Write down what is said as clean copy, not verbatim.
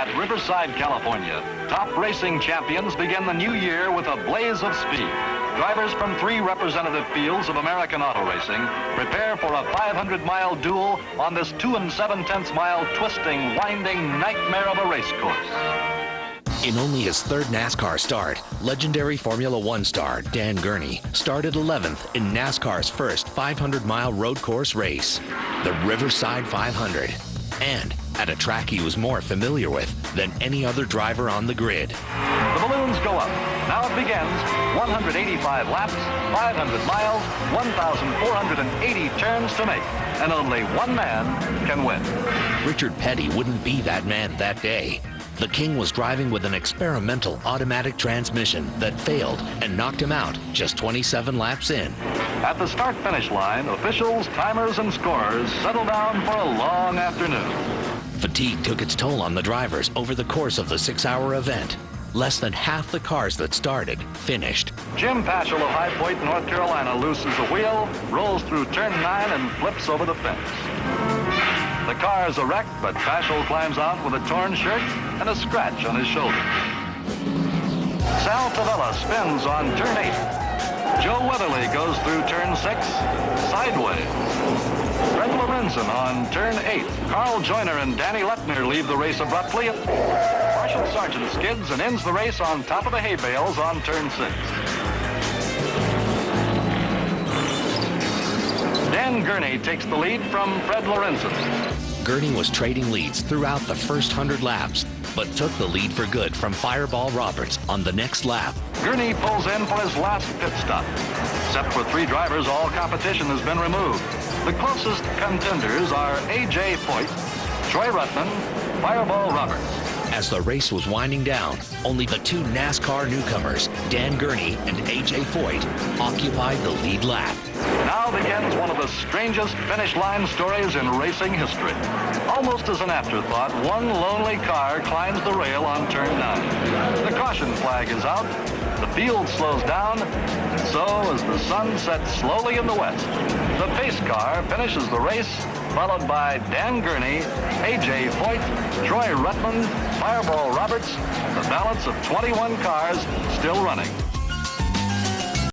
At Riverside, California, top racing champions begin the new year with a blaze of speed. Drivers from 3 representative fields of American auto racing prepare for a 500-mile duel on this 2 7/10-mile twisting, winding nightmare of a race course. In only his 3rd NASCAR start, legendary Formula One star Dan Gurney started 11th in NASCAR's first 500-mile road course race, the Riverside 500, and at a track he was more familiar with than any other driver on the grid. The balloons go up. Now it begins. 185 laps, 500 miles, 1,480 turns to make, and only one man can win. Richard Petty wouldn't be that man that day. The King was driving with an experimental automatic transmission that failed and knocked him out just 27 laps in. At the start-finish line, officials, timers, and scorers settle down for a long afternoon. Fatigue took its toll on the drivers over the course of the 6-hour event. Less than half the cars that started finished. Jim Paschal of High Point, North Carolina, looses a wheel, rolls through turn 9, and flips over the fence. The car is a wreck, but Paschal climbs out with a torn shirt and a scratch on his shoulder. Sal Tavella spins on turn 8. Joe Weatherly goes through turn 6 sideways. Fred Lorenzen on turn 8. Carl Joyner and Danny Letner leave the race abruptly. Marshall Sargent skids and ends the race on top of the hay bales on turn 6. Dan Gurney takes the lead from Fred Lorenzen. Gurney was trading leads throughout the first 100 laps, but took the lead for good from Fireball Roberts on the next lap. Gurney pulls in for his last pit stop. Except for 3 drivers, all competition has been removed. The closest contenders are A.J. Foyt, Troy Ruttman, Fireball Roberts. As the race was winding down, only the 2 NASCAR newcomers, Dan Gurney and A.J. Foyt, occupied the lead lap. Now begins one of the strangest finish line stories in racing history. Almost as an afterthought, one lonely car climbs the rail on turn 9. The caution flag is out, the field slows down, and so as the sun sets slowly in the west, the pace car finishes the race, followed by Dan Gurney, A.J. Foyt, Troy Ruttman, Fireball Roberts, the balance of 21 cars still running.